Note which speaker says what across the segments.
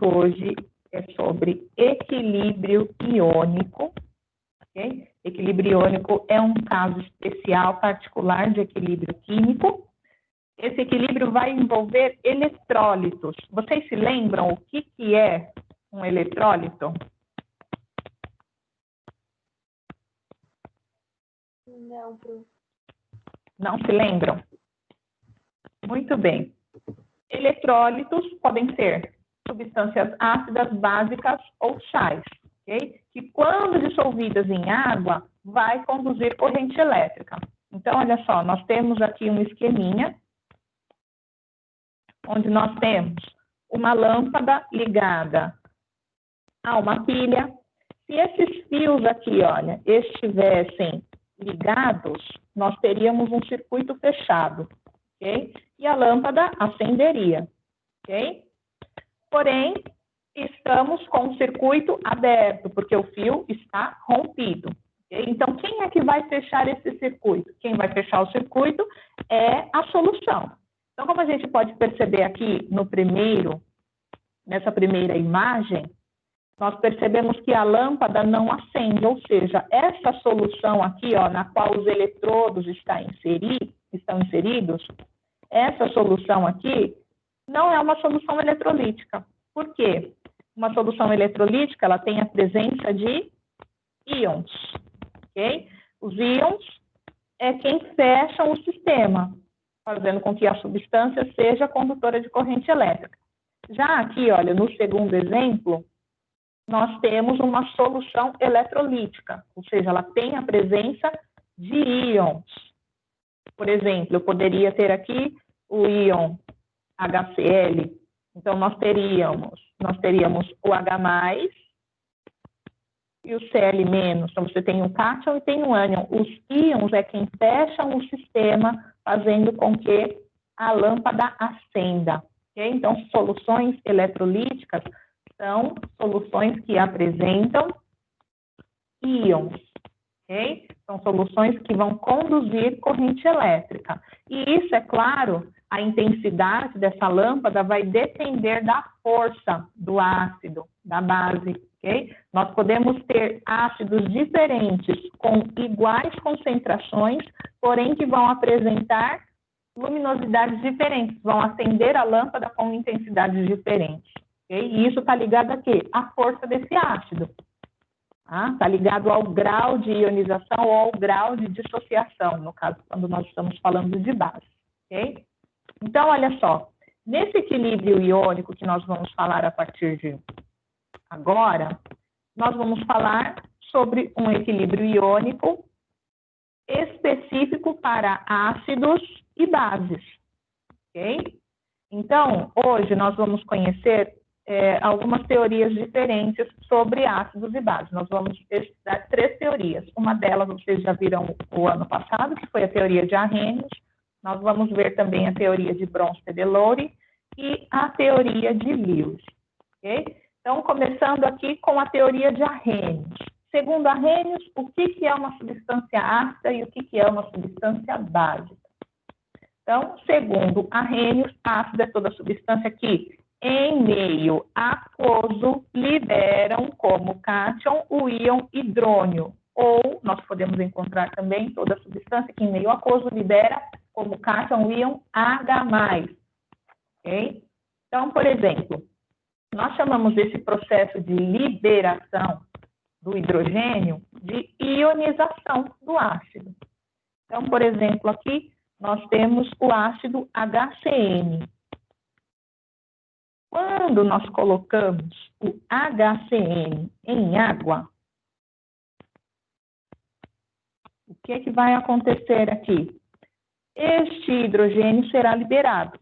Speaker 1: hoje é sobre equilíbrio iônico, ok? Equilíbrio iônico é um caso especial, particular de equilíbrio químico. Esse equilíbrio vai envolver eletrólitos. Vocês se lembram o que é um eletrólito?
Speaker 2: Não, prof.
Speaker 1: Não se lembram? Muito bem. Eletrólitos podem ser substâncias ácidas básicas ou sais, ok? Que quando dissolvidas em água, vai conduzir corrente elétrica. Então, olha só, nós temos aqui um esqueminha, onde nós temos uma lâmpada ligada a uma pilha. Se esses fios aqui, olha, estivessem ligados, nós teríamos um circuito fechado, ok? E a lâmpada acenderia, ok? Porém, estamos com o circuito aberto, porque o fio está rompido, ok? Então, quem é que vai fechar esse circuito? Quem vai fechar o circuito é a solução. Então, como a gente pode perceber aqui nessa primeira imagem, nós percebemos que a lâmpada não acende, ou seja, essa solução aqui, ó, na qual os eletrodos estão inseridos, essa solução aqui não é uma solução eletrolítica. Por quê? Uma solução eletrolítica, ela tem a presença de íons, ok? Os íons é quem fecha o sistema, fazendo com que a substância seja condutora de corrente elétrica. Já aqui, olha, no segundo exemplo, nós temos uma solução eletrolítica, ou seja, ela tem a presença de íons. Por exemplo, eu poderia ter aqui o íon HCl, então nós teríamos o H+, e o Cl-. Então, você tem um cátion e tem um ânion. Os íons é quem fecham o sistema, fazendo com que a lâmpada acenda. Okay? Então, soluções eletrolíticas são soluções que apresentam íons, ok? São soluções que vão conduzir corrente elétrica. E isso, é claro, a intensidade dessa lâmpada vai depender da força do ácido, da base, ok? Nós podemos ter ácidos diferentes com iguais concentrações, porém que vão apresentar luminosidades diferentes, vão acender a lâmpada com intensidades diferentes. Okay? E isso está ligado a quê? À força desse ácido. Está ligado ao grau de ionização ou ao grau de dissociação, no caso, quando nós estamos falando de base. Okay? Então, olha só, nesse equilíbrio iônico que nós vamos falar a partir de agora, nós vamos falar sobre um equilíbrio iônico específico para ácidos e bases. Ok? Então, hoje nós vamos conhecer algumas teorias diferentes sobre ácidos e bases. Nós vamos estudar 3 teorias. Uma delas vocês já viram o ano passado, que foi a teoria de Arrhenius. Nós vamos ver também a teoria de Bronsted-Lowry e a teoria de Lewis. Okay? Então, começando aqui com a teoria de Arrhenius. Segundo Arrhenius, o que é uma substância ácida e o que é uma substância básica? Então, segundo Arrhenius, ácido é toda substância que, em meio aquoso, liberam como cátion o íon hidrônio. Ou nós podemos encontrar também toda substância que, em meio aquoso, libera como cátion o íon H+. Okay? Então, por exemplo, nós chamamos esse processo de liberação do hidrogênio de ionização do ácido. Então, por exemplo, aqui nós temos o ácido HCN. Quando nós colocamos o HCN em água, o que vai acontecer aqui? Este hidrogênio será liberado,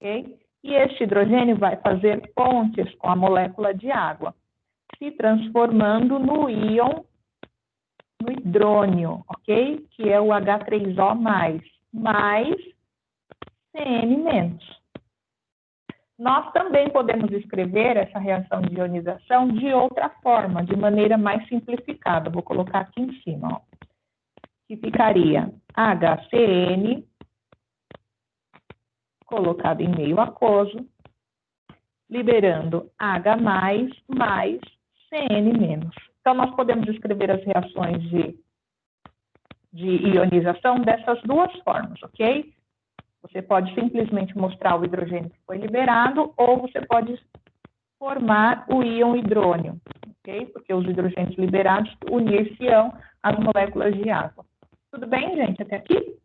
Speaker 1: ok? E este hidrogênio vai fazer pontes com a molécula de água, se transformando no íon, no hidrônio, ok? Que é o H3O+, mais CN-. Nós também podemos escrever essa reação de ionização de outra forma, de maneira mais simplificada. Vou colocar aqui em cima, ó. Que ficaria HCN colocado em meio aquoso, liberando H+, mais CN-. Então, nós podemos escrever as reações de ionização dessas duas formas, ok? Você pode simplesmente mostrar o hidrogênio que foi liberado, ou você pode formar o íon hidrônio, ok? Porque os hidrogênios liberados unir-se-ão às moléculas de água. Tudo bem, gente, até aqui?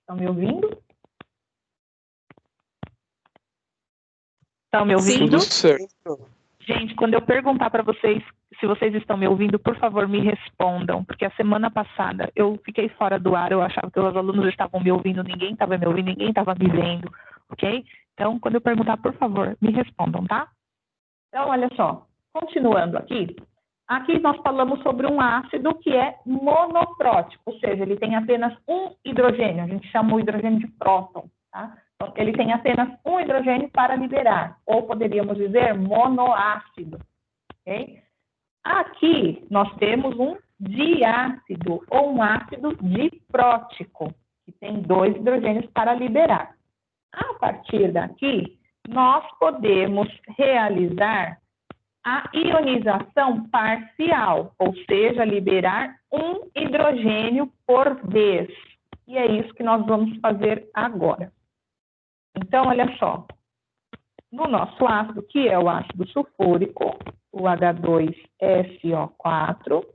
Speaker 1: Estão me ouvindo? Estão me ouvindo?
Speaker 3: Tudo certo.
Speaker 1: Gente, quando eu perguntar para vocês se vocês estão me ouvindo, por favor, me respondam, porque a semana passada eu fiquei fora do ar, eu achava que os alunos estavam me ouvindo, ninguém estava me ouvindo, ninguém estava me vendo, ok? Então, quando eu perguntar, por favor, me respondam, tá? Então, olha só, continuando aqui, aqui nós falamos sobre um ácido que é monoprótico, ou seja, ele tem apenas um hidrogênio, a gente chama o hidrogênio de próton, tá? Então, ele tem apenas um hidrogênio para liberar, ou poderíamos dizer monoácido, ok? Aqui nós temos um diácido, ou um ácido diprótico, que tem 2 hidrogênios para liberar. A partir daqui, nós podemos realizar a ionização parcial, ou seja, liberar um hidrogênio por vez. E é isso que nós vamos fazer agora. Então, olha só. No nosso ácido, que é o ácido sulfúrico, o H2SO4,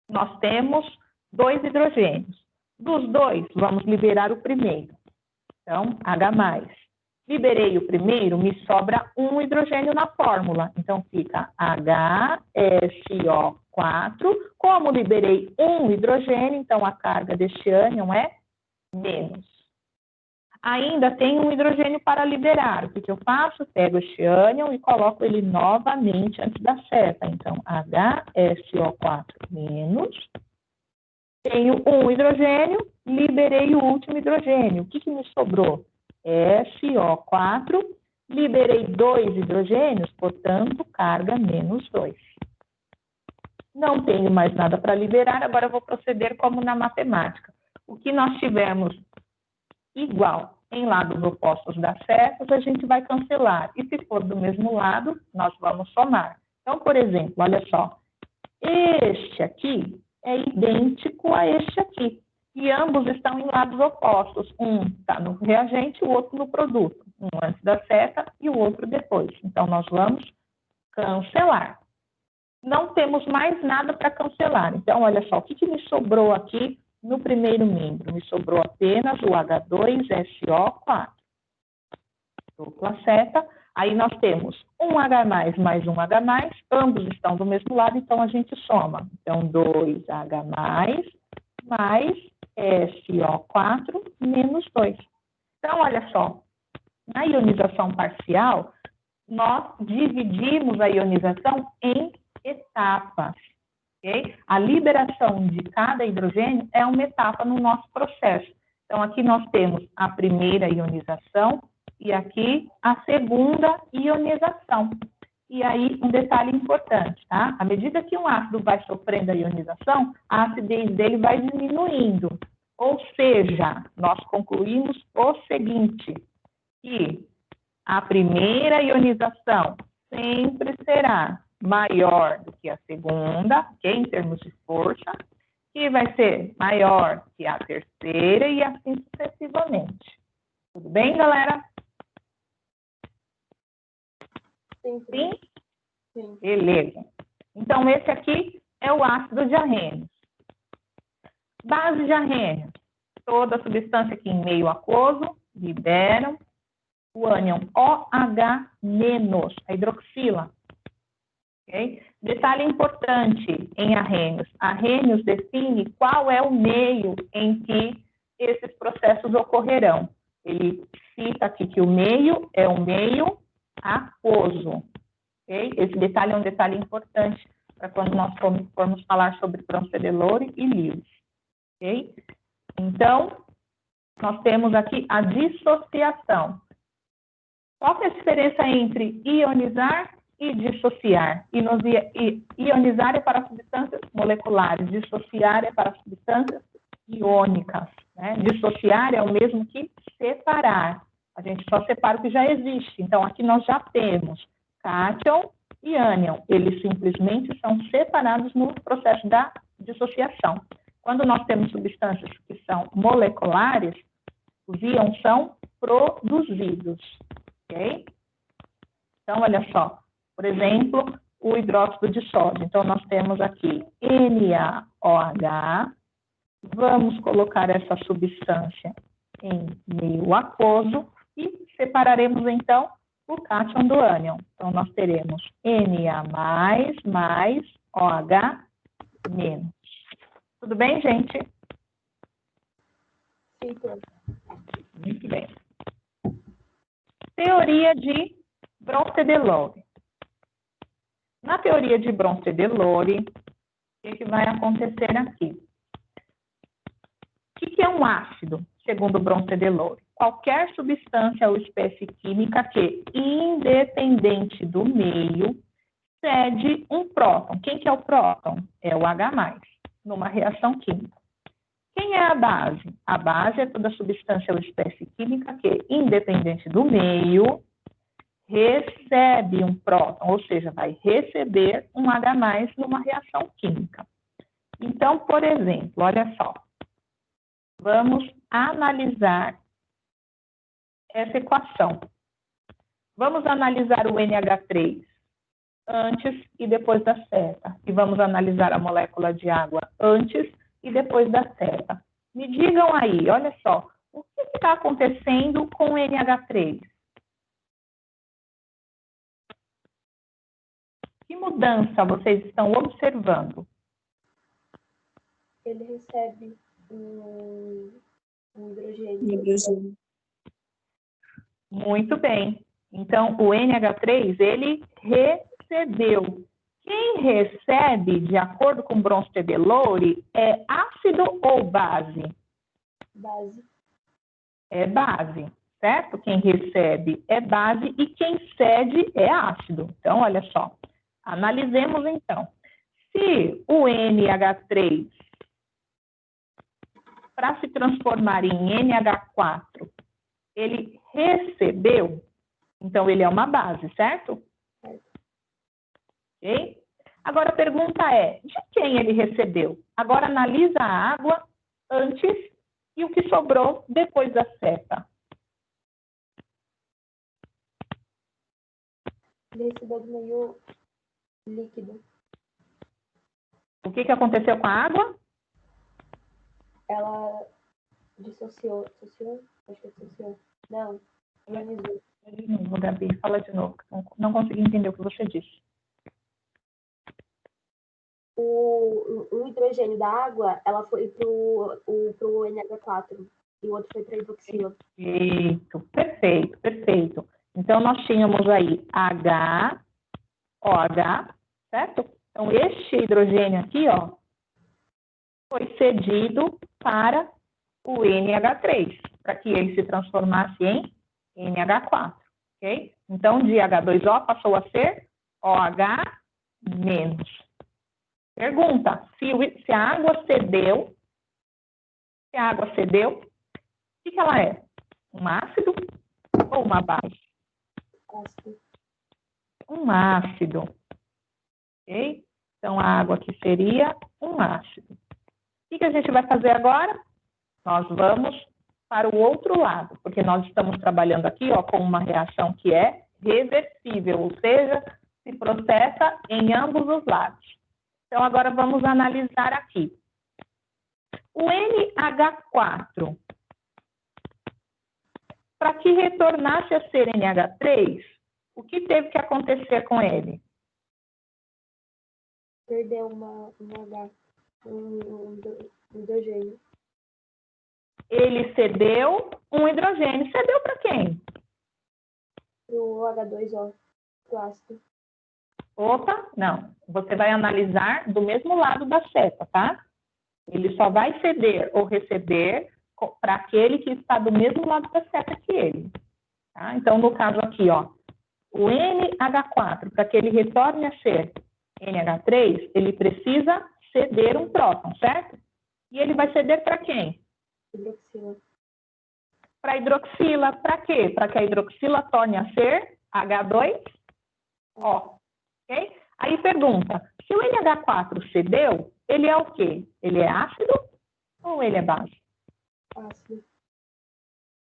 Speaker 1: nós temos 2 hidrogênios. Dos 2, vamos liberar o primeiro. Então, H+. Liberei o primeiro, me sobra um hidrogênio na fórmula. Então, fica HSO4. Como liberei um hidrogênio, então a carga deste ânion é menos. Ainda tem um hidrogênio para liberar. O que eu faço? Pego este ânion e coloco ele novamente antes da seta. Então, HSO4 menos. Tenho um hidrogênio, liberei o último hidrogênio. O que me sobrou? SO4, liberei 2 hidrogênios, portanto, carga menos 2. Não tenho mais nada para liberar, agora eu vou proceder como na matemática. O que nós tivermos igual em lados opostos das setas, a gente vai cancelar. E se for do mesmo lado, nós vamos somar. Então, por exemplo, olha só. Este aqui é idêntico a este aqui. E ambos estão em lados opostos. Um está no reagente, o outro no produto. Um antes da seta e o outro depois. Então, nós vamos cancelar. Não temos mais nada para cancelar. Então, olha só, o que me sobrou aqui no primeiro membro? Me sobrou apenas o H2SO4. Dupla seta. Aí nós temos um H+, mais um H+, ambos estão do mesmo lado, então a gente soma. Então, 2H+, mais SO4 menos 2. Então, olha só, na ionização parcial, nós dividimos a ionização em etapas. Okay? A liberação de cada hidrogênio é uma etapa no nosso processo. Então, aqui nós temos a primeira ionização e aqui a segunda ionização. E aí, um detalhe importante, tá? À medida que um ácido vai sofrendo a ionização, a acidez dele vai diminuindo. Ou seja, nós concluímos o seguinte, que a primeira ionização sempre será maior do que a segunda, okay, em termos de força, que vai ser maior que a terceira e assim sucessivamente. Tudo bem, galera?
Speaker 2: Sim.
Speaker 1: Sim?
Speaker 2: Sim.
Speaker 1: Beleza. Então, esse aqui é o ácido de arrênios. Base de arrênios. Toda substância que em meio aquoso liberam o ânion OH-, a hidroxila. Okay? Detalhe importante em arrênios. Arrênios define qual é o meio em que esses processos ocorrerão. Ele cita aqui que o meio é um meio aquoso. Okay? Esse detalhe é um detalhe importante para quando nós formos falar sobre Proncedolore e Lewis. Okay? Então, nós temos aqui a dissociação. Qual é a diferença entre ionizar e dissociar? Ionizar é para substâncias moleculares, dissociar é para substâncias iônicas. né? Dissociar é o mesmo que separar. A gente só separa o que já existe. Então, aqui nós já temos cátion e ânion. Eles simplesmente são separados no processo da dissociação. Quando nós temos substâncias que são moleculares, os íons são produzidos, ok? Então, olha só, por exemplo, o hidróxido de sódio. Então, nós temos aqui NaOH, vamos colocar essa substância em meio aquoso e separaremos, então, o cátion do ânion. Então, nós teremos Na+, mais OH-. Tudo bem, gente?
Speaker 2: Sim, tudo.
Speaker 1: Muito bem. Teoria de Bronsted-Lowry. Na teoria de Bronsted-Lowry, o que vai acontecer aqui? O que é um ácido, segundo Bronsted-Lowry? Qualquer substância ou espécie química que, independente do meio, cede um próton. Quem que é o próton? É o H+, numa reação química. Quem é a base? A base é toda substância ou espécie química que, independente do meio, recebe um próton, ou seja, vai receber um H+ numa reação química. Então, por exemplo, olha só, vamos analisar essa equação. Vamos analisar o NH3 antes e depois da seta. E vamos analisar a molécula de água antes e depois da seta. Me digam aí, olha só, o que está acontecendo com o NH3? Que mudança vocês estão observando?
Speaker 2: Ele recebe um hidrogênio.
Speaker 1: Muito bem. Então, o NH3, ele recebeu. Quem recebe, de acordo com Bronsted-Lowry, é ácido ou base?
Speaker 2: Base.
Speaker 1: É base, certo? Quem recebe é base e quem cede é ácido. Então, olha só. Analisemos, então. Se o NH3, para se transformar em NH4, ele recebeu, então ele é uma base, certo? Ok? Agora a pergunta é, de quem ele recebeu? Agora analisa a água antes e o que sobrou depois da seta.
Speaker 2: Ele recebeu do meio líquido.
Speaker 1: O que aconteceu com a água?
Speaker 2: Ela dissociou. Acho que dissociou. Não, ionizou.
Speaker 1: De novo, Gabi, fala de novo. Não consegui entender o que você disse.
Speaker 2: O hidrogênio da água, ela foi pro NH4 e o outro foi para a hidroxila.
Speaker 1: Perfeito, perfeito. Então, nós tínhamos aí OH, certo? Então, este hidrogênio aqui, ó, foi cedido para o NH3, para que ele se transformasse em NH4, ok? Então, de H2O passou a ser OH-. Pergunta, se a água cedeu, o que ela é? Um ácido ou uma base?
Speaker 2: Ácido.
Speaker 1: Um ácido, ok? Então, a água aqui seria um ácido. O que a gente vai fazer agora? Nós vamos para o outro lado, porque nós estamos trabalhando aqui, ó, com uma reação que é reversível, ou seja, se processa em ambos os lados. Então, agora vamos analisar aqui. O NH4, para que retornasse a ser NH3, o que teve que acontecer com ele?
Speaker 2: Perdeu um hidrogênio.
Speaker 1: Ele cedeu um hidrogênio. Cedeu para quem?
Speaker 2: Pro H2O, pro ácido.
Speaker 1: Opa, não. Você vai analisar do mesmo lado da seta, tá? Ele só vai ceder ou receber para aquele que está do mesmo lado da seta que ele. Tá? Então, no caso aqui, ó, o NH4, para que ele retorne a ser NH3, ele precisa ceder um próton, certo? E ele vai ceder para quem?
Speaker 2: Hidroxila.
Speaker 1: Para hidroxila, para quê? Para que a hidroxila torne a ser H2O. Ok? Aí pergunta, se o NH4 cedeu, ele é o quê? Ele é ácido ou ele é base?
Speaker 2: Ácido.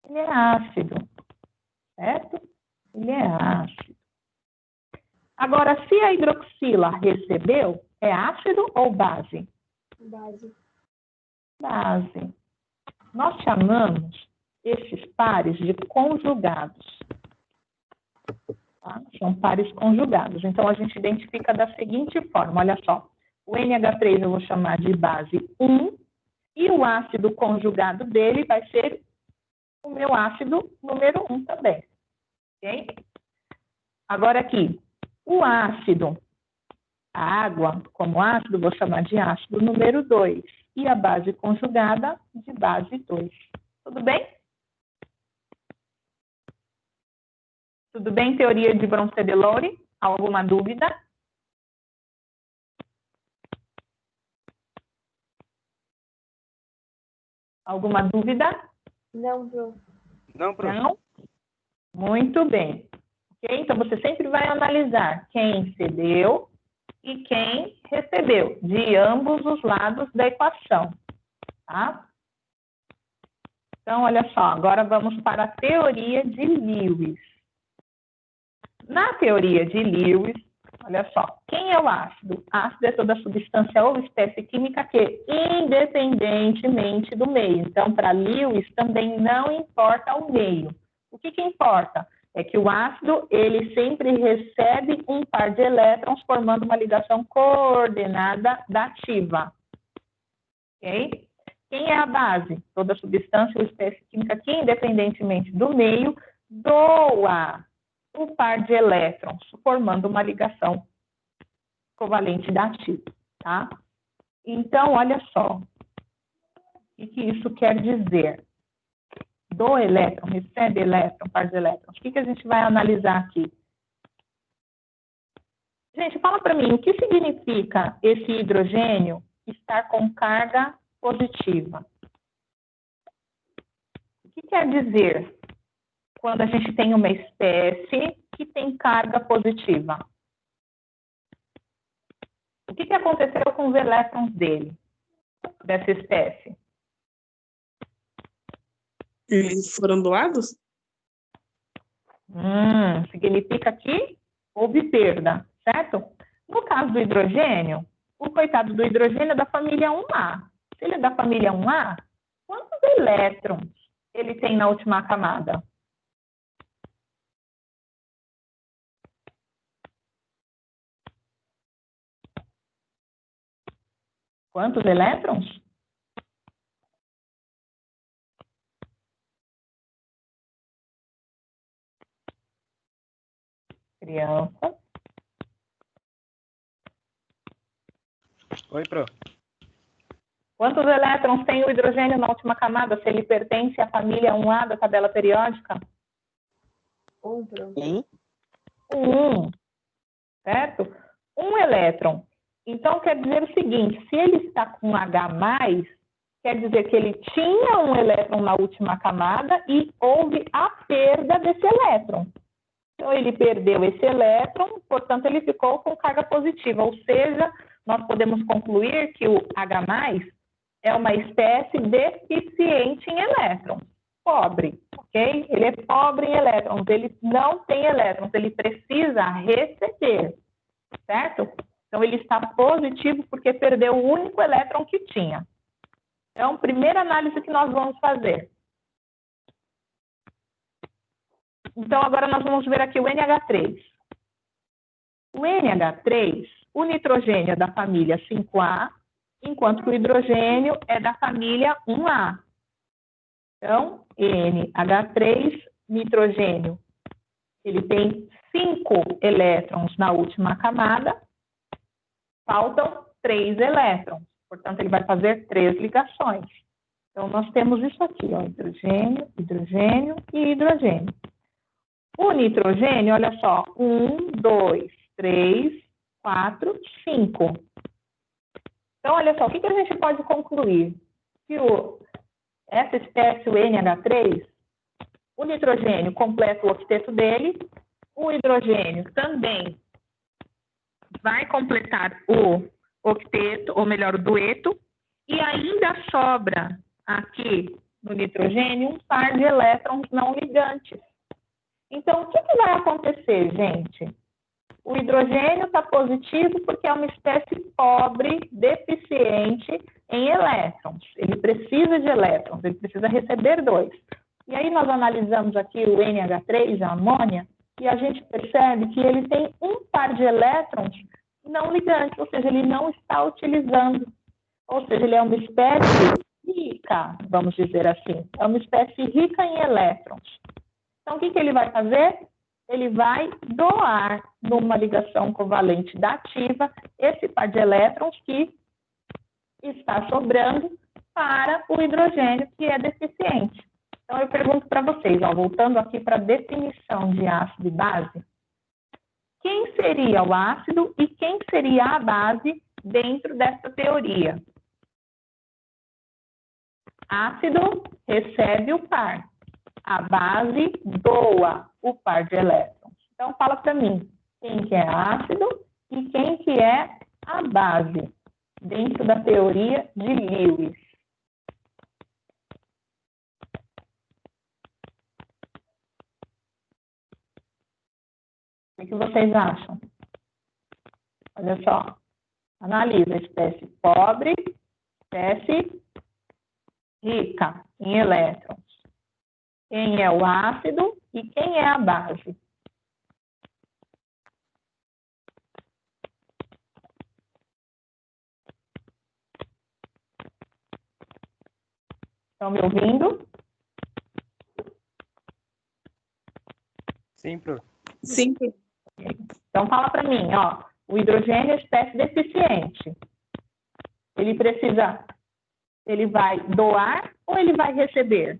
Speaker 1: Ele é ácido, certo? Ele é ácido. Agora, se a hidroxila recebeu, é ácido ou base?
Speaker 2: Base.
Speaker 1: Base. Nós chamamos esses pares de conjugados. Tá? São pares conjugados. Então, a gente identifica da seguinte forma, olha só. O NH3 eu vou chamar de base 1, e o ácido conjugado dele vai ser o meu ácido número 1 também. Ok? Agora aqui, o ácido, a água como ácido, vou chamar de ácido número 2. E a base conjugada de base 2. Tudo bem? Tudo bem, teoria de Bronsted-Lowry? Alguma dúvida? Alguma dúvida?
Speaker 2: Não, Pro.
Speaker 3: Não, prof.
Speaker 1: Não? Muito bem. Ok? Então, você sempre vai analisar quem cedeu e quem recebeu, de ambos os lados da equação. Tá? Então, olha só, agora vamos para a teoria de Lewis. Na teoria de Lewis, olha só, quem é o ácido? Ácido é toda substância ou espécie química que, independentemente do meio. Então, para Lewis, também não importa o meio. O que importa? É que o ácido, ele sempre recebe um par de elétrons formando uma ligação coordenada dativa. Ok? Quem é a base? Toda substância ou espécie química que, independentemente do meio, doa um par de elétrons, formando uma ligação covalente dativa, tá? Então, olha só, o que isso quer dizer? Do elétron, recebe elétron, par de elétrons. O que a gente vai analisar aqui? Gente, fala para mim, o que significa esse hidrogênio estar com carga positiva? O que quer dizer quando a gente tem uma espécie que tem carga positiva? O que aconteceu com os elétrons dele, dessa espécie?
Speaker 4: Eles foram doados?
Speaker 1: Significa que houve perda, certo? No caso do hidrogênio, o coitado do hidrogênio é da família 1A. Se ele é da família 1A, quantos elétrons ele tem na última camada? Quantos elétrons? Criança.
Speaker 3: Oi, pro.
Speaker 1: Quantos elétrons tem o hidrogênio na última camada, se ele pertence à família 1A da tabela periódica?
Speaker 2: Pro.
Speaker 1: Um, certo? Um elétron. Então, quer dizer o seguinte, se ele está com H+, quer dizer que ele tinha um elétron na última camada e houve a perda desse elétron. Então, ele perdeu esse elétron, portanto, ele ficou com carga positiva, ou seja, nós podemos concluir que o H+, é uma espécie deficiente em elétrons, pobre, ok? Ele é pobre em elétrons, ele não tem elétrons, ele precisa receber, certo? Então, ele está positivo porque perdeu o único elétron que tinha. Então, primeira análise que nós vamos fazer. Então, agora nós vamos ver aqui o NH3. O NH3, o nitrogênio é da família 5A, enquanto que o hidrogênio é da família 1A. Então, NH3, nitrogênio, ele tem 5 elétrons na última camada, faltam 3 elétrons. Portanto, ele vai fazer 3 ligações. Então, nós temos isso aqui, ó, hidrogênio, hidrogênio e hidrogênio. O nitrogênio, olha só, 1, 2, 3, 4, 5. Então, olha só, o que a gente pode concluir? Que essa espécie, o NH3, o nitrogênio completa o octeto dele, o hidrogênio também vai completar o octeto, ou melhor, o dueto, e ainda sobra aqui no nitrogênio um par de elétrons não ligantes. Então, o que vai acontecer, gente? O hidrogênio está positivo porque é uma espécie pobre, deficiente em elétrons. Ele precisa de elétrons, ele precisa receber 2. E aí nós analisamos aqui o NH3, a amônia, e a gente percebe que ele tem um par de elétrons não ligantes, ou seja, ele não está utilizando. Ou seja, ele é uma espécie rica, vamos dizer assim. É uma espécie rica em elétrons. Então, o que ele vai fazer? Ele vai doar numa ligação covalente dativa esse par de elétrons que está sobrando para o hidrogênio que é deficiente. Então, eu pergunto para vocês, voltando aqui para a definição de ácido e base, quem seria o ácido e quem seria a base dentro dessa teoria? Ácido recebe o par. A base doa o par de elétrons. Então, fala para mim, quem que é ácido e quem que é a base dentro da teoria de Lewis. O que vocês acham? Olha só, analisa a espécie pobre, espécie rica em elétrons. Quem é o ácido e quem é a base? Estão me ouvindo?
Speaker 3: Sim, Pro.
Speaker 4: Sim.
Speaker 1: Então, fala para mim, ó, o hidrogênio é espécie deficiente. Ele vai doar ou ele vai receber?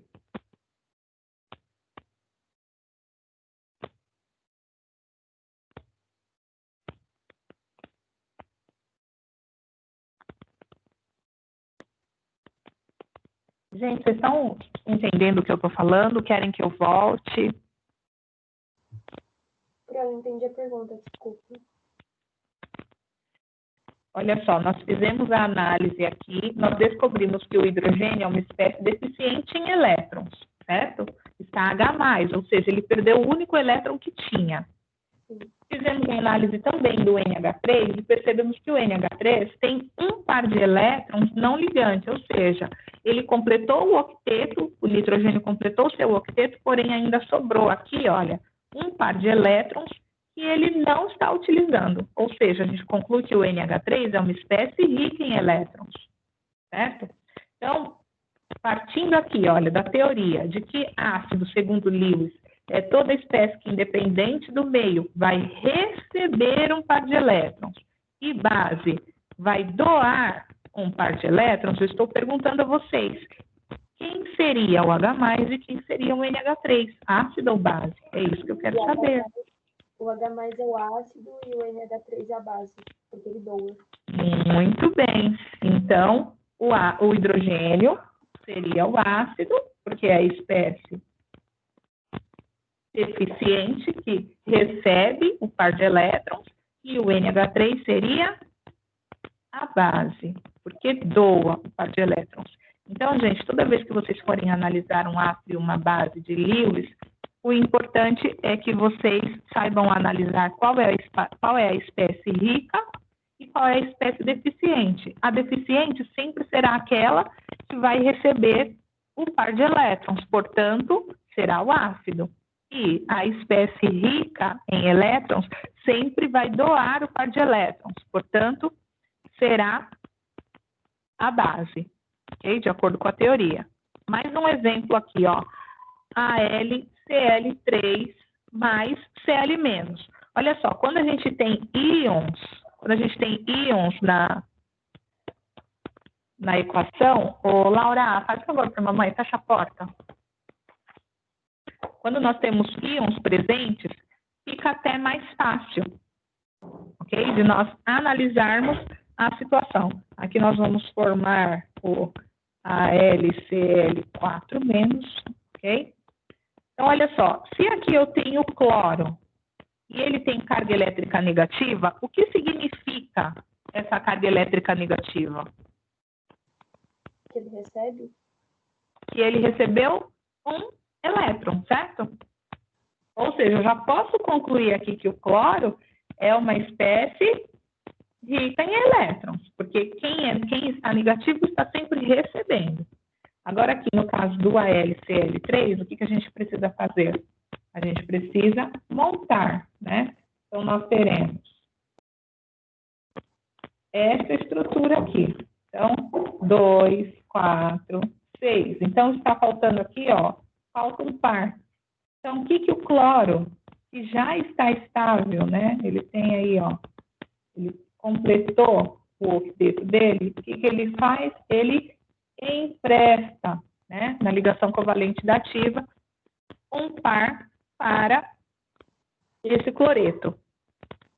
Speaker 1: Gente, vocês estão entendendo o que eu estou falando? Querem que eu volte?
Speaker 2: Eu não entendi a pergunta, desculpa.
Speaker 1: Olha só, nós fizemos a análise aqui, nós descobrimos que o hidrogênio é uma espécie deficiente em elétrons, certo? Está H+, ou seja, ele perdeu o único elétron que tinha. Fizemos a análise também do NH3 e percebemos que o NH3 tem um par de elétrons não ligantes, ou seja, ele completou o octeto, o nitrogênio completou o seu octeto, porém ainda sobrou aqui, olha, um par de elétrons que ele não está utilizando. Ou seja, a gente conclui que o NH3 é uma espécie rica em elétrons, certo? Então, partindo aqui, olha, da teoria de que ácido, segundo Lewis, é toda espécie que, independente do meio, vai receber um par de elétrons e base vai doar um par de elétrons, eu estou perguntando a vocês, quem seria o H+, e quem seria o NH3, ácido ou base? É isso que eu quero saber.
Speaker 2: O H+ é o ácido e o NH3 é a base, porque ele doa.
Speaker 1: Muito bem. Então, o hidrogênio seria o ácido, porque é a espécie deficiente que recebe o par de elétrons, e o NH3 seria a base, porque doa o par de elétrons. Então, gente, toda vez que vocês forem analisar um ácido e uma base de Lewis, o importante é que vocês saibam analisar qual é a espécie rica e qual é a espécie deficiente. A deficiente sempre será aquela que vai receber o par de elétrons, portanto, será o ácido. E a espécie rica em elétrons sempre vai doar o par de elétrons, portanto, será a base, ok? De acordo com a teoria. Mais um exemplo aqui, ó. AlCl3 mais Cl-. Olha só, quando a gente tem íons na equação, ô Laura, faz favor para a mamãe, fecha a porta. Quando nós temos íons presentes, fica até mais fácil, ok? De nós analisarmos a situação. Aqui nós vamos formar o AlCl4-, ok? Então, olha só, se aqui eu tenho cloro e ele tem carga elétrica negativa, o que significa essa carga elétrica negativa?
Speaker 2: Que ele recebe?
Speaker 1: Que ele recebeu um elétron, certo? Ou seja, eu já posso concluir aqui que o cloro é uma espécie rica em elétrons, porque quem está negativo está sempre recebendo. Agora, aqui no caso do AlCl3, o que a gente precisa fazer? A gente precisa montar, né? Então, nós teremos essa estrutura aqui. Então, 2, 4, 6. Então, está faltando aqui, ó, falta um par. Então, o que o cloro, que já está estável, né? Ele tem aí, ó, ele completou o octeto dele, o que ele faz? Ele empresta, né, na ligação covalente dativa, um par para esse cloreto,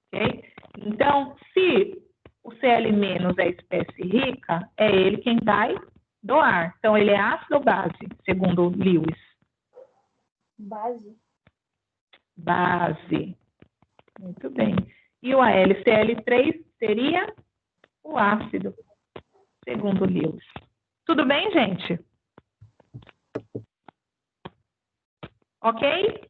Speaker 1: ok? Então, se o Cl- é espécie rica, é ele quem vai doar. Então, ele é ácido ou base, segundo Lewis?
Speaker 2: Base.
Speaker 1: Base. Muito bem. E o AlCl3 seria o ácido, segundo Lewis. Tudo bem, gente? Ok?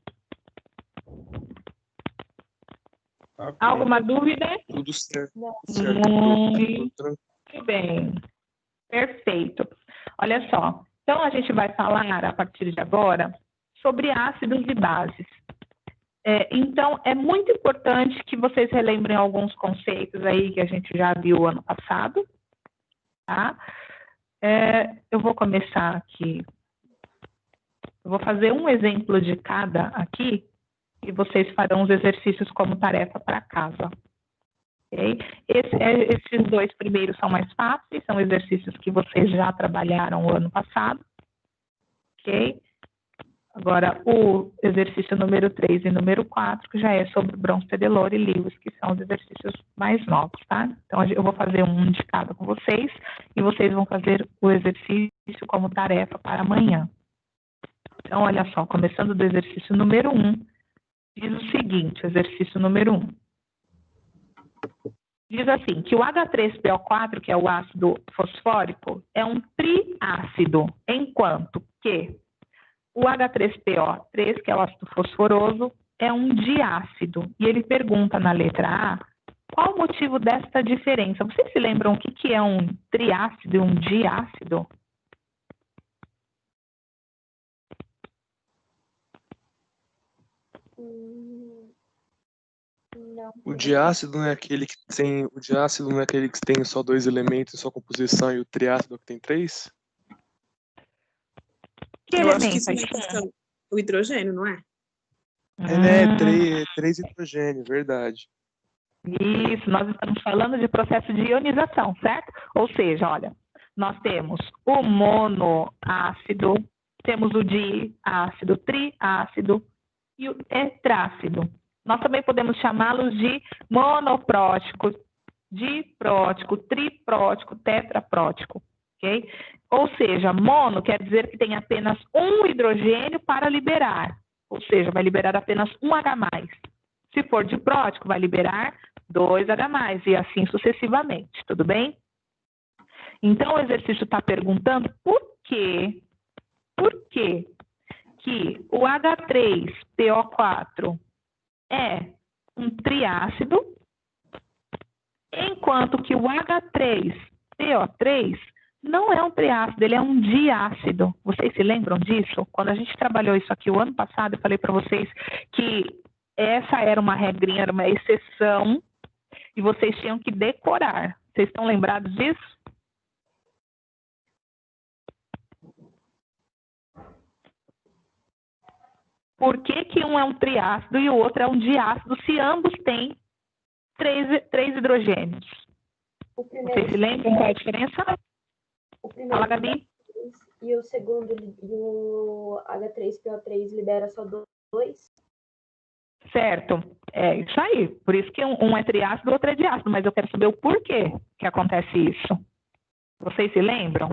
Speaker 3: Ok.
Speaker 1: Alguma dúvida?
Speaker 5: Tudo certo.
Speaker 2: Não.
Speaker 5: Certo.
Speaker 1: Muito bem. Perfeito. Olha só. Então, a gente vai falar, a partir de agora, sobre ácidos e bases. Então, é muito importante que vocês relembrem alguns conceitos aí que a gente já viu ano passado, tá? Eu vou começar aqui. Eu vou fazer um exemplo de cada aqui e vocês farão os exercícios como tarefa para casa. Okay? Esses dois primeiros são mais fáceis, são exercícios que vocês já trabalharam o ano passado. Ok? Agora, o exercício número 3 e número 4, que já é sobre Bronsted, Delors e Lewis, que são os exercícios mais novos, tá? Então, eu vou fazer um de cada com vocês e vocês vão fazer o exercício como tarefa para amanhã. Então, olha só, começando do exercício número 1, diz o seguinte, o exercício número 1. Diz assim, que o H3PO4, que é o ácido fosfórico, é um triácido, enquanto que o H3PO3, que é o ácido fosforoso, é um diácido. E ele pergunta na letra A, qual o motivo desta diferença? Vocês se lembram o que é um triácido e um diácido?
Speaker 2: Não.
Speaker 5: O diácido não é aquele que tem só dois elementos, só composição, e o triácido que tem três?
Speaker 1: Que
Speaker 4: Eu acho que
Speaker 1: elemento?
Speaker 4: isso é o hidrogênio, não é?
Speaker 5: Três hidrogênio, verdade.
Speaker 1: Isso, nós estamos falando de processo de ionização, certo? Ou seja, olha, nós temos o monoácido, temos o diácido, triácido e o tetrácido. Nós também podemos chamá-los de monoprótico, diprótico, triprótico, tetraprótico, ok? Ou seja, mono quer dizer que tem apenas um hidrogênio para liberar, ou seja, vai liberar apenas um H+. Se for diprótico, vai liberar 2 H+, e assim sucessivamente, tudo bem? Então, o exercício está perguntando por que que o H3PO4 é um triácido, enquanto que o H3PO3 não é um triácido, ele é um diácido. Vocês se lembram disso? Quando a gente trabalhou isso aqui o ano passado, eu falei para vocês que essa era uma regrinha, era uma exceção, e vocês tinham que decorar. Vocês estão lembrados disso? Por que um é um triácido e o outro é um diácido, se ambos têm três hidrogênios? Vocês se lembram qual é a diferença?
Speaker 2: O primeiro
Speaker 1: Fala, Gabi.
Speaker 2: e o segundo, e o H3PO3 libera só 2?
Speaker 1: Certo, é isso aí. Por isso que um é triácido e o outro é diácido, mas eu quero saber o porquê que acontece isso. Vocês se lembram?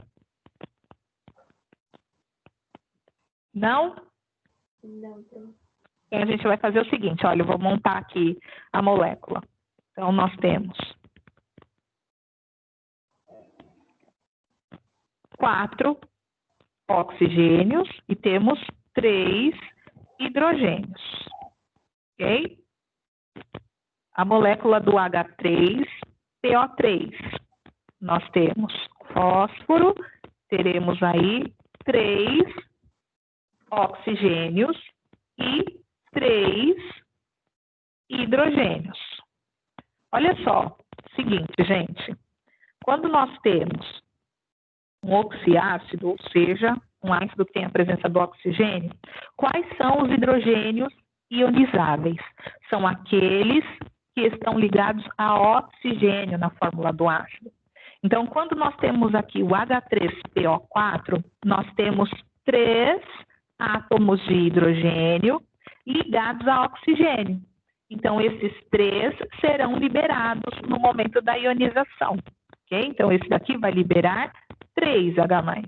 Speaker 1: Não?
Speaker 2: Não, pronto.
Speaker 1: Então, a gente vai fazer o seguinte, olha, eu vou montar aqui a molécula. Então, nós temos 4 oxigênios e temos 3 hidrogênios, ok? A molécula do H3PO3, nós temos fósforo, teremos aí 3 oxigênios e 3 hidrogênios. Olha só, seguinte, gente, quando nós temos um oxiácido, ou seja, um ácido que tem a presença do oxigênio, quais são os hidrogênios ionizáveis? São aqueles que estão ligados a oxigênio na fórmula do ácido. Então, quando nós temos aqui o H3PO4, nós temos 3 átomos de hidrogênio ligados a oxigênio. Então, esses 3 serão liberados no momento da ionização. Okay? Então, esse daqui vai liberar 3H+.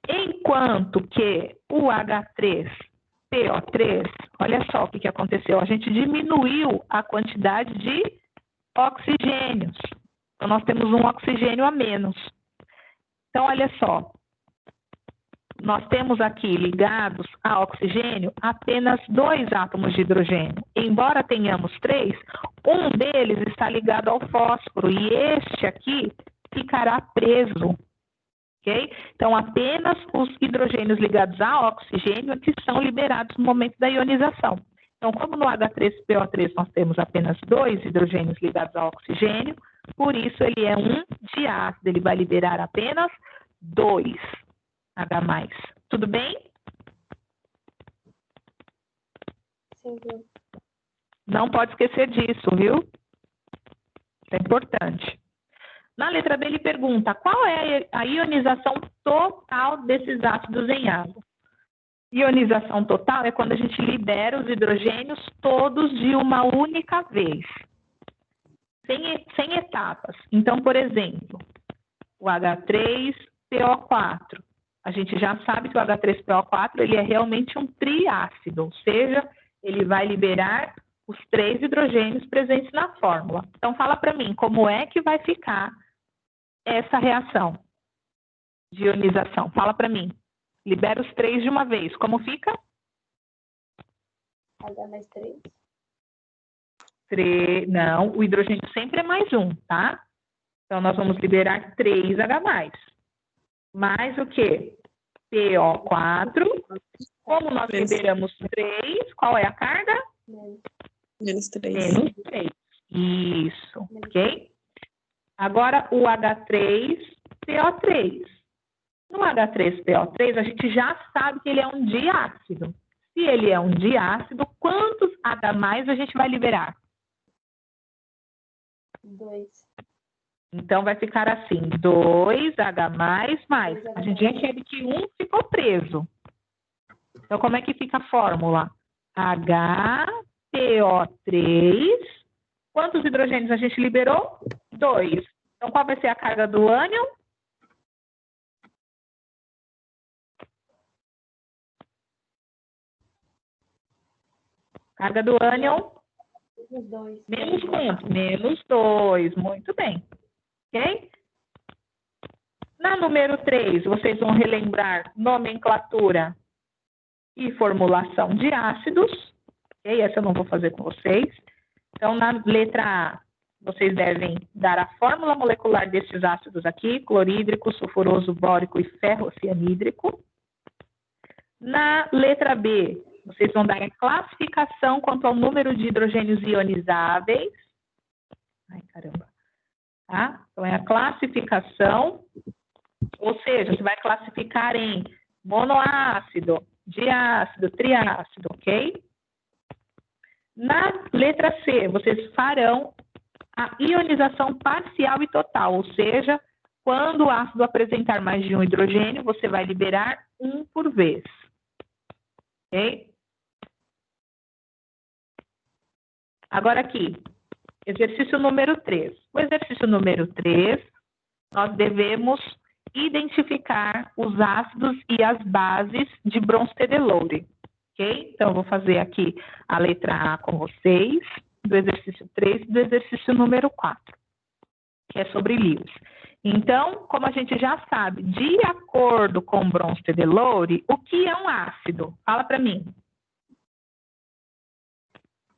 Speaker 1: Enquanto que o H3PO3, olha só o que aconteceu, a gente diminuiu a quantidade de oxigênios. Então, nós temos um oxigênio a menos. Então, olha só, nós temos aqui ligados a oxigênio apenas 2 átomos de hidrogênio. Embora tenhamos 3, um deles está ligado ao fósforo e este aqui ficará preso. Okay? Então, apenas os hidrogênios ligados a oxigênio é que são liberados no momento da ionização. Então, como no H3PO3 nós temos apenas 2 hidrogênios ligados a oxigênio, por isso ele é um diácido, ele vai liberar apenas 2H+. Tudo bem?
Speaker 2: Sim, sim.
Speaker 1: Não pode esquecer disso, viu? Isso é importante. Na letra B, ele pergunta qual é a ionização total desses ácidos em água. Ionização total é quando a gente libera os hidrogênios todos de uma única vez, sem etapas. Então, por exemplo, o H3PO4. A gente já sabe que o H3PO4 ele é realmente um triácido, ou seja, ele vai liberar os 3 hidrogênios presentes na fórmula. Então, fala para mim, como é que vai ficar essa reação de ionização? Fala para mim. Libera os 3 de uma vez. Como fica?
Speaker 2: H+3.
Speaker 1: Não, o hidrogênio sempre é mais um, tá? Então, nós vamos liberar 3H+. Mais o quê? PO4. Como nós liberamos 3, qual é a carga?
Speaker 4: Menos 3.
Speaker 1: Menos 3. Isso, ok? Agora, o H3PO3. No H3PO3, a gente já sabe que ele é um diácido. Se ele é um diácido, quantos H+ a gente vai liberar?
Speaker 2: 2.
Speaker 1: Então, vai ficar assim, 2H++. A gente já sabe que um ficou preso. Então, como é que fica a fórmula? HPO3. Quantos hidrogênios a gente liberou? 2. Então, qual vai ser a carga do ânion? Carga do ânion?
Speaker 2: Menos 2.
Speaker 1: Menos quanto? Menos 2. Muito bem. Ok? Na número 3, vocês vão relembrar nomenclatura e formulação de ácidos. Ok? Essa eu não vou fazer com vocês. Então, na letra A, vocês devem dar a fórmula molecular desses ácidos aqui, clorídrico, sulfuroso, bórico e ferrocianídrico. Na letra B, vocês vão dar a classificação quanto ao número de hidrogênios ionizáveis. Ai, caramba. Tá? Então, é a classificação, ou seja, você vai classificar em monoácido, diácido, triácido, ok? Na letra C, vocês farão a ionização parcial e total, ou seja, quando o ácido apresentar mais de um hidrogênio, você vai liberar um por vez. Ok? Agora aqui, exercício número 3. O exercício número 3, nós devemos identificar os ácidos e as bases de Bronsted-Lowry. Ok? Então, eu vou fazer aqui a letra A com vocês, do exercício 3 e do exercício número 4, que é sobre Lewis. Então, como a gente já sabe, de acordo com Bronsted-Lowry, o que é um ácido? Fala para mim.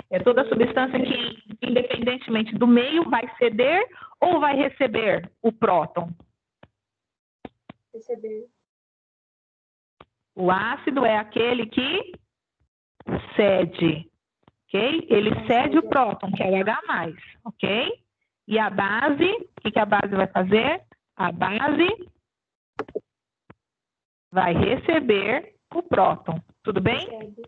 Speaker 1: É toda substância que, independentemente do meio, vai ceder ou vai receber o próton?
Speaker 2: Receber.
Speaker 1: O ácido é aquele que cede, ok? Ele cede o próton, que é o H+, ok? E a base, o que a base vai fazer? A base vai receber o próton, tudo bem?
Speaker 2: Recebe.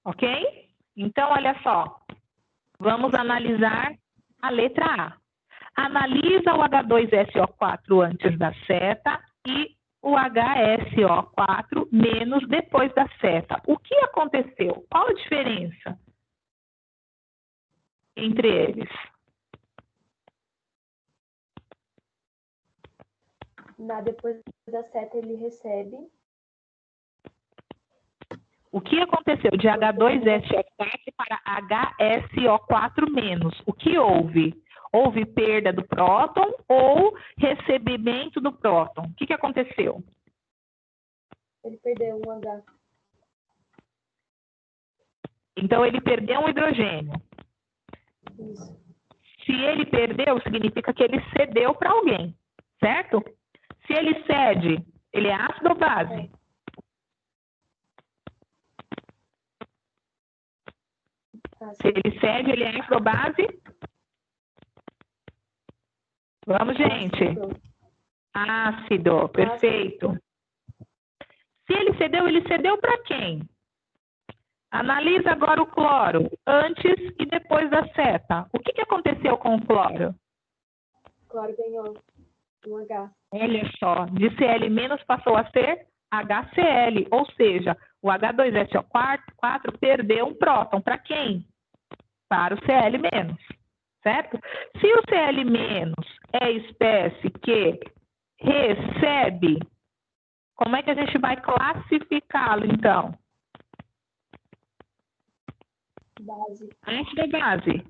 Speaker 1: Ok? Então, olha só, vamos analisar a letra A. Analisa o H2SO4 antes da seta e o HSO4 menos depois da seta. O que aconteceu? Qual a diferença entre eles?
Speaker 2: Depois da seta ele recebe.
Speaker 1: O que aconteceu de H2SO4 para HSO4 menos? O que houve? Houve perda do próton ou recebimento do próton? O que aconteceu?
Speaker 2: Ele perdeu um H.
Speaker 1: Então, ele perdeu um hidrogênio.
Speaker 2: Isso.
Speaker 1: Se ele perdeu, significa que ele cedeu para alguém, certo? Se ele cede, ele é ácido ou base? Se ele cede, ele é ácido ou base? Vamos, gente. Ácido, perfeito. Se ele cedeu para quem? Analisa agora o cloro, antes e depois da seta. O que aconteceu com o cloro?
Speaker 2: O cloro ganhou um H.
Speaker 1: Olha só, de Cl- passou a ser HCl, ou seja, o H2SO4 perdeu um próton. Para quem? Para o Cl-, certo? Se o Cl- é espécie que recebe, como é que a gente vai classificá-lo, então?
Speaker 2: Base.
Speaker 1: Ácido ou base?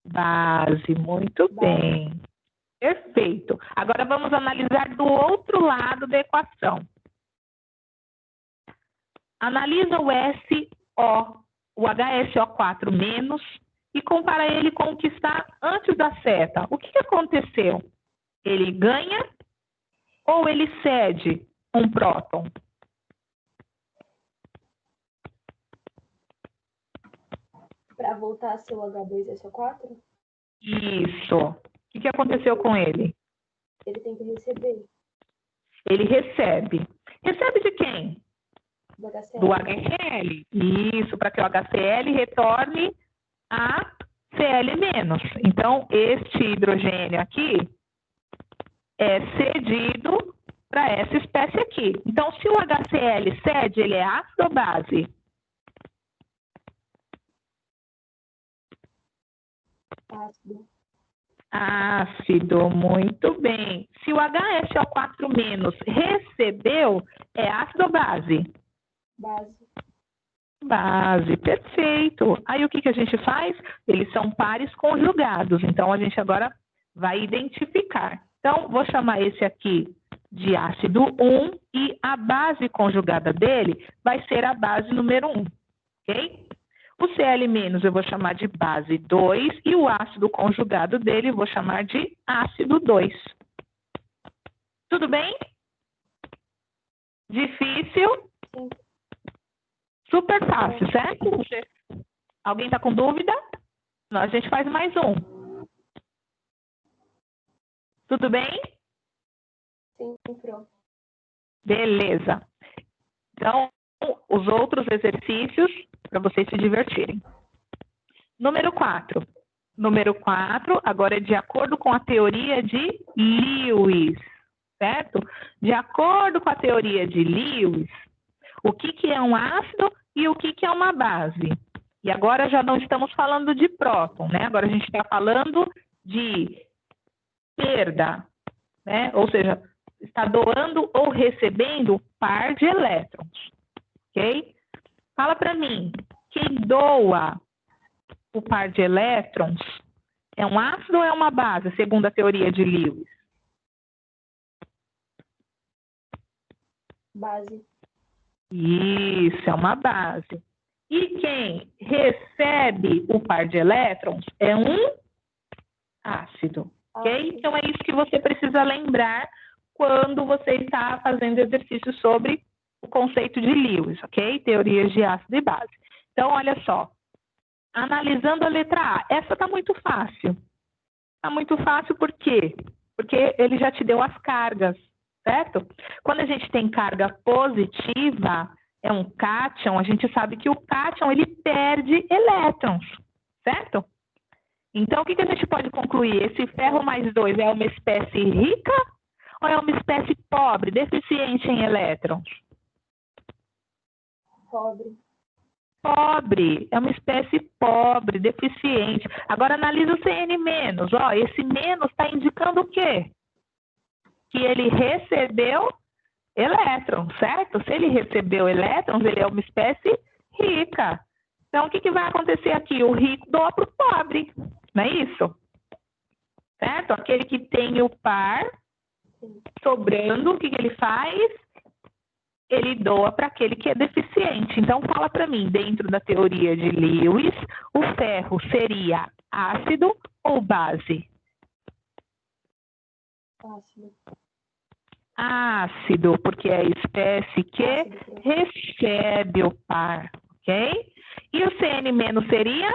Speaker 1: Base, muito bem. Perfeito. Agora vamos analisar do outro lado da equação. Analisa o SO, o HSO4 menos, e compara ele com o que está antes da seta. O que aconteceu? Ele ganha ou ele cede um próton?
Speaker 2: Para voltar a ser o H2SO4,
Speaker 1: Isso. O que aconteceu com ele?
Speaker 2: ele tem que receber
Speaker 1: Ele recebe. Recebe de quem?
Speaker 2: do HCl.
Speaker 1: Do HCl. Isso, para que o HCl retorne a Cl-. Então, este hidrogênio aqui é cedido para essa espécie aqui. Então, se o HCl cede, ele é ácido ou base?
Speaker 2: Ácido.
Speaker 1: Ácido, muito bem. Se o HSO4 menos recebeu, é ácido ou base?
Speaker 2: Base.
Speaker 1: Base, perfeito. Aí o que a gente faz? Eles são pares conjugados, então a gente agora vai identificar. Então, vou chamar esse aqui de ácido 1 e a base conjugada dele vai ser a base número 1, ok? O Cl- eu vou chamar de base 2 e o ácido conjugado dele eu vou chamar de ácido 2. Tudo bem? Difícil?
Speaker 2: Sim.
Speaker 1: Super fácil, certo? Alguém está com dúvida? Não, a gente faz mais um. Tudo bem?
Speaker 2: Sim, pronto.
Speaker 1: Beleza. Então, os outros exercícios para vocês se divertirem. Número 4. Número 4, agora é de acordo com a teoria de Lewis, certo? De acordo com a teoria de Lewis, o que é um ácido e o que é uma base. E agora já não estamos falando de próton, né? Agora a gente está falando de perda. né? Ou seja, está doando ou recebendo par de elétrons, ok? Fala para mim, quem doa o par de elétrons é um ácido ou é uma base, segundo a teoria de Lewis?
Speaker 2: Base.
Speaker 1: Isso, é uma base. E quem recebe o par de elétrons é um ácido, ok? Então é isso que você precisa lembrar quando você está fazendo exercício sobre o conceito de Lewis, ok? Teorias de ácido e base. Então, olha só. Analisando a letra A, essa está muito fácil. Está muito fácil por quê? Porque ele já te deu as cargas, certo? Quando a gente tem carga positiva, é um cátion, a gente sabe que o cátion ele perde elétrons, certo? Então, o que a gente pode concluir? Esse ferro mais 2 é uma espécie rica ou é uma espécie pobre, deficiente em elétrons?
Speaker 2: Pobre.
Speaker 1: Pobre, é uma espécie pobre, deficiente. Agora analisa o CN-. Ó, esse menos está indicando o quê? Que ele recebeu elétrons, certo? Se ele recebeu elétrons, ele é uma espécie rica. Então, o que vai acontecer aqui? O rico doa para o pobre, não é isso? Certo? Aquele que tem o par sobrando, o que ele faz? Ele doa para aquele que é deficiente. Então, fala para mim, dentro da teoria de Lewis, o ferro seria ácido ou base?
Speaker 2: Ácido.
Speaker 1: Ácido, porque é a espécie que recebe o par, ok? E o CN- seria?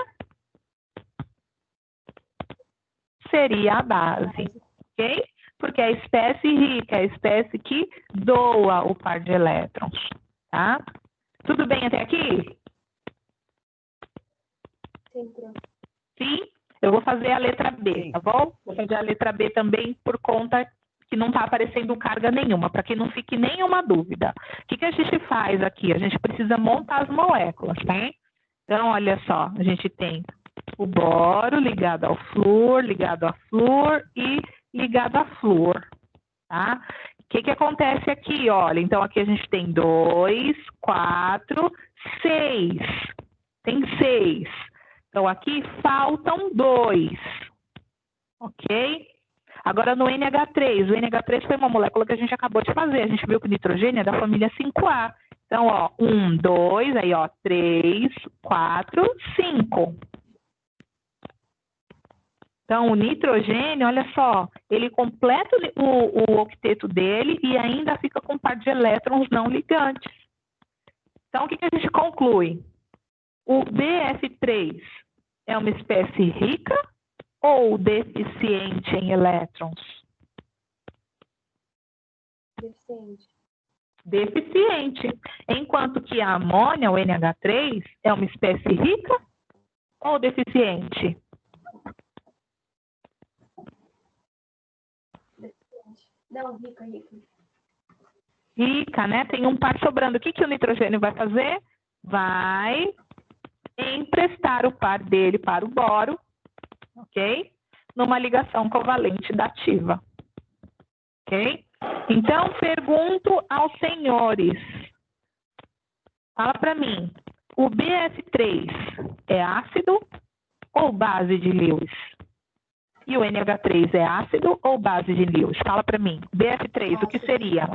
Speaker 1: Seria a base, ok? Porque é a espécie rica, é a espécie que doa o par de elétrons, tá? Tudo bem até aqui? Sim? Eu vou fazer a letra B, tá bom? Vou fazer a letra B também por conta que não está aparecendo carga nenhuma, para que não fique nenhuma dúvida. O que a gente faz aqui? A gente precisa montar as moléculas, tá? Então, olha só, a gente tem o boro ligado ao flúor, ligado a flúor e ligado a flúor, tá? O que acontece aqui? Olha, então aqui a gente tem 2, 4, 6. Tem 6. Então aqui faltam 2, ok? Agora no NH3, o NH3 foi uma molécula que a gente acabou de fazer. A gente viu que o nitrogênio é da família 5A. Então, ó, 1, 2, aí ó, 3, 4, 5. Então, o nitrogênio, olha só, ele completa o octeto dele e ainda fica com um par de elétrons não ligantes. Então, o que a gente conclui? O BF3 é uma espécie rica ou deficiente em elétrons?
Speaker 2: Deficiente.
Speaker 1: Deficiente. Enquanto que a amônia, o NH3, é uma espécie rica ou deficiente?
Speaker 2: Não, rica.
Speaker 1: Rica, né? Tem um par sobrando. O que o nitrogênio vai fazer? Vai emprestar o par dele para o boro, ok? Numa ligação covalente dativa, ok? Então, pergunto aos senhores. Fala para mim, o BF3 é ácido ou base de Lewis? E o NH3 é ácido ou base de Lewis? Fala para mim. BF3, ácido. O que seria?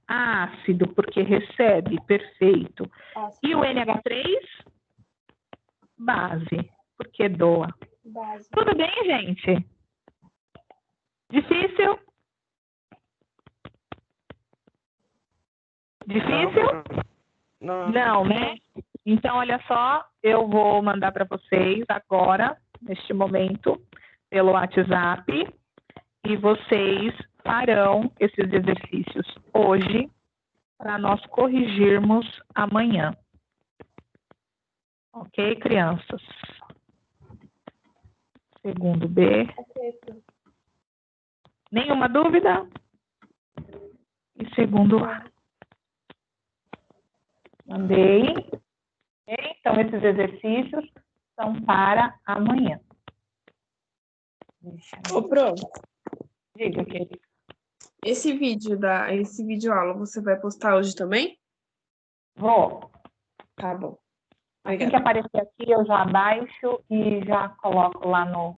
Speaker 1: Ácido, porque recebe, perfeito. Ácido. E o NH3? Base, porque doa.
Speaker 2: Base.
Speaker 1: Tudo bem, gente? Difícil? Difícil? Não, né? Então, olha só, eu vou mandar para vocês agora, neste momento, pelo WhatsApp, e vocês farão esses exercícios hoje para nós corrigirmos amanhã. Ok, crianças? Segundo B. Nenhuma dúvida? E segundo A. Mandei. Então, esses exercícios são para amanhã.
Speaker 4: Ô, Pro,
Speaker 1: Diga, querida.
Speaker 4: Esse vídeo aula você vai postar hoje também?
Speaker 1: Vou.
Speaker 4: Tá bom.
Speaker 1: Assim
Speaker 4: Obrigada.
Speaker 1: que aparecer aqui, eu já baixo e já coloco lá no